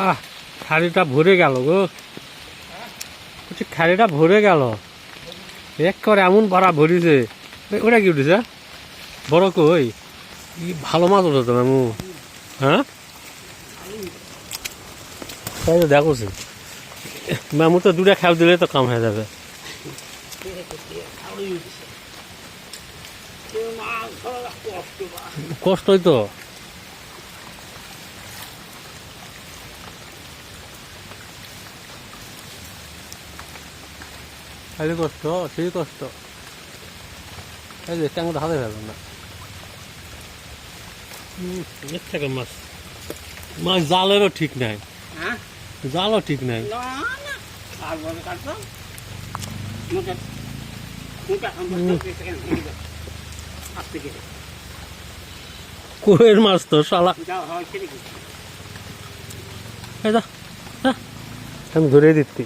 আহ খাড়িটা ভরে গেল গো, খাড়িটা ভরে গেল এক করে এমন পাড়া ভরিছে। ওটা কি উঠেছে বড় কই? ভালো মাছ উঠে তো মামু। হ্যাঁ তাই তো দেখোছি মামু, তো দুটা খাও দিলে তো কাম হয়ে যাবে। কষ্টই তো। খালি কষ্ট, সেই কষ্ট। এই যে ট্যাঙ্গটা হাতে ফেলবেন না। এর থেকে মাছ মাছ জালেরও ঠিক নাই, জালও ঠিক নাই। কোয়ের মাছ তো শালা। আমি ধরে দিচ্ছি।